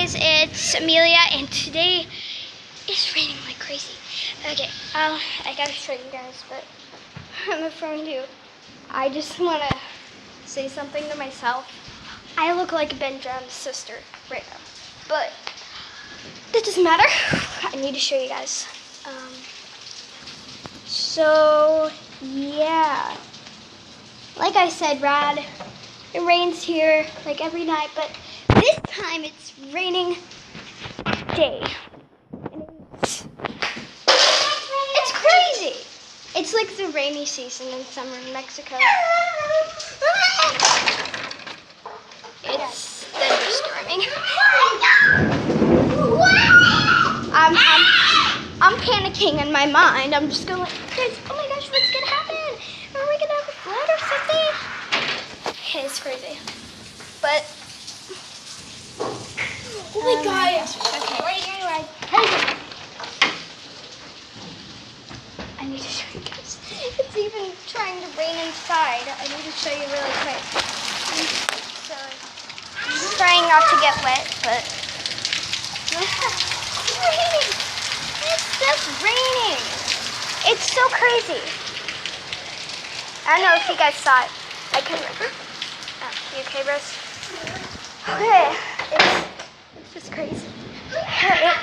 guys, it's Amelia, and today it's raining like crazy. Okay, I gotta show you guys, but on the phone too. I just wanna say something to myself. I look like Ben John's sister right now, but that doesn't matter. I need to show you guys. So yeah, like I said, Rad, it rains here like every night, but this time it's raining day. And it's crazy. It's like the rainy season in summer in Mexico. It's thunderstorming. I'm panicking in my mind. I'm just going like, guys, oh my gosh, what's gonna happen? Are we gonna have a flood or something? It's crazy. But oh my gosh. Okay. Right here, right. I need to show you guys. It's even trying to rain inside. I need to show you really quick. So I'm trying not to get wet, but it's raining. It's just raining. It's so crazy. I don't know if you guys saw it. I can. Oh, you okay, Rose? Okay. It's just crazy. Alright.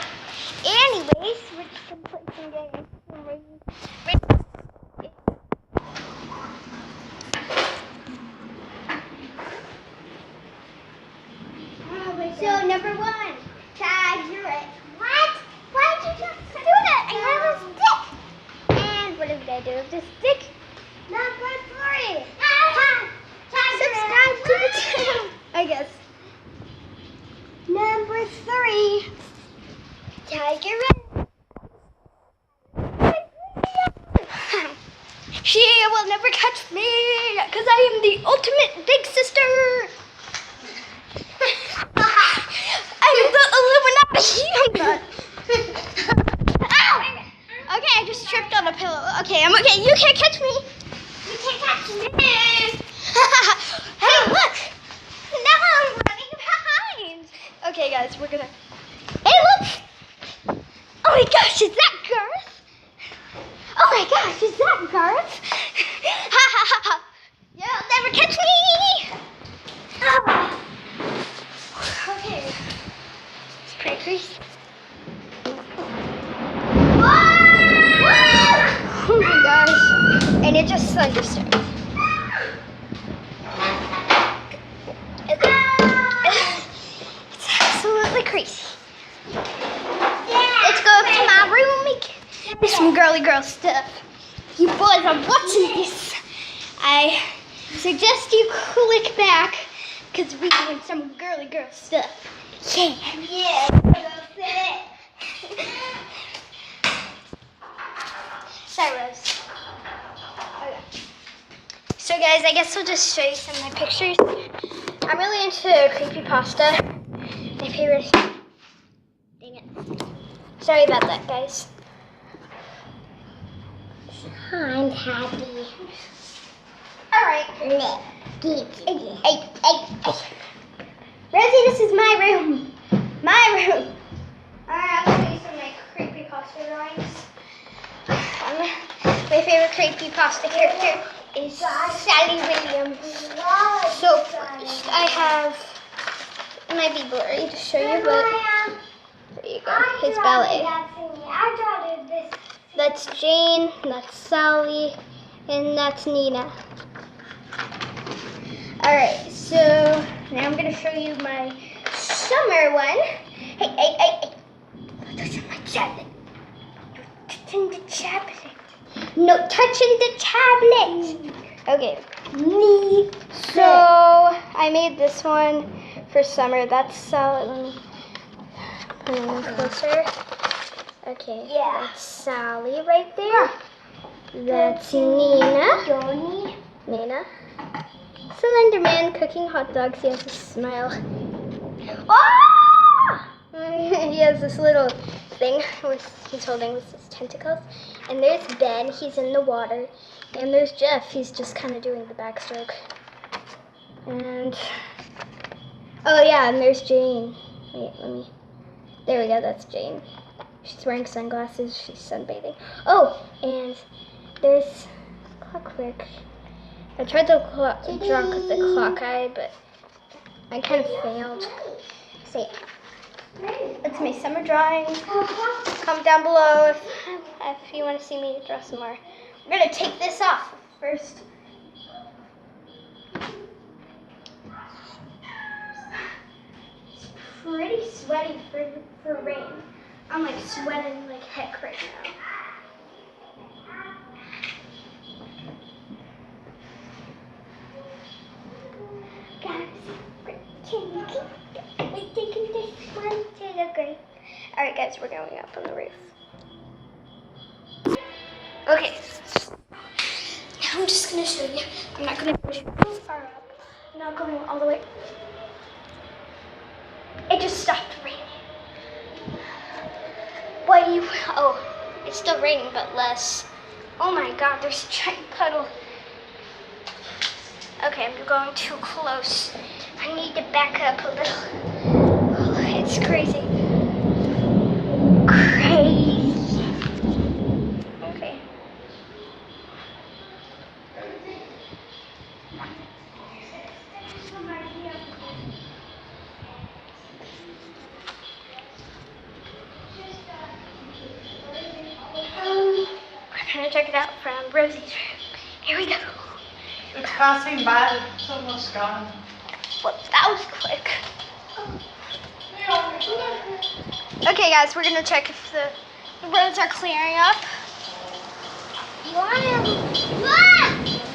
Anyways, we're just gonna play some games. So number one, tag, you're it. What? Why did you just do that? I have a stick. And what did I do with the stick? Number three. Subscribe to the channel, I guess. Number three, Tiger Red. She will never catch me because I am the ultimate big sister. I'm the Illuminati. Ow! Okay, I just tripped on a pillow. Okay, I'm okay. You can't catch me. You can't catch me. Hey, look. Now I'm running behind. Okay, guys, we're gonna. Hey, look. Oh my gosh, is that Garth? Oh my gosh, is that Garth? Ha ha ha ha. You'll never catch me. Oh. Okay. It's pretty crazy. Oh my gosh. And it just thunderstormed. It's absolutely crazy. Let's go up to my room and do some girly girl stuff. You boys are watching this. I suggest you click back because we're doing some girly girl stuff. Yeah. Yeah. Sorry, Rose. Okay. So guys, I guess I'll just show you some of my pictures. I'm really into creepypasta. My favorite. Dang it. Sorry about that, guys. I'm happy. Alright. Rosie, this is my room. My room. Alright, I'll show you some of my creepypasta drawings. My favorite creepypasta character is Sally Williams. So first I have, it might be blurry to show you, but there you go, his ballet. That's Jane, that's Sally, and that's Nina. Alright, so now I'm going to show you my summer one. Hey. No touching my tablet. No touching the tablet. No touching the tablet. Okay. So I made this one for summer. That's Sally. Let me put it in closer. Okay. Yeah. That's Sally right there. That's Nina. Nina. Slenderman cooking hot dogs. He has a smile. Ah! He has this little thing he's holding with his tentacles. And there's Ben. He's in the water. And there's Jeff. He's just kind of doing the backstroke. And oh yeah, and there's Jane. Wait, let me. There we go. That's Jane. She's wearing sunglasses. She's sunbathing. Oh, and there's clockwork. I tried to draw with the clock eye, but I kind of failed. So yeah, that's my summer drawing. Comment down below if you want to see me draw some more. We're gonna take this off first. It's pretty sweaty for rain. I'm like sweating like heck right now. Guys, we're taking this one to the grave. Alright guys, we're going up on the roof. Okay. Now I'm just gonna show you. I'm not gonna push too far up. I'm not going all the way. It just stopped raining. Oh, it's still raining, but less. Oh my god, there's a giant puddle. Okay, I'm going too close. I need to back up a little. Oh, it's crazy. Crazy. Okay. We're gonna check it out from Rosie's room. Here we go. It's passing by. It's almost gone. Well, that was quick. Okay, guys, we're gonna check if the roads are clearing up.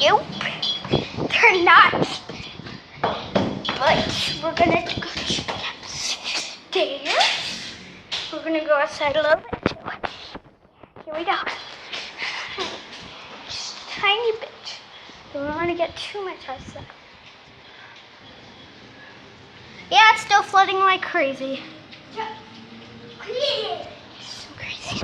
Nope, they're not. But we're gonna go check upstairs. We're gonna go outside a little bit too. Here we go. Just a tiny bit. We don't want to get too much outside. Yeah, it's still flooding like crazy. So crazy.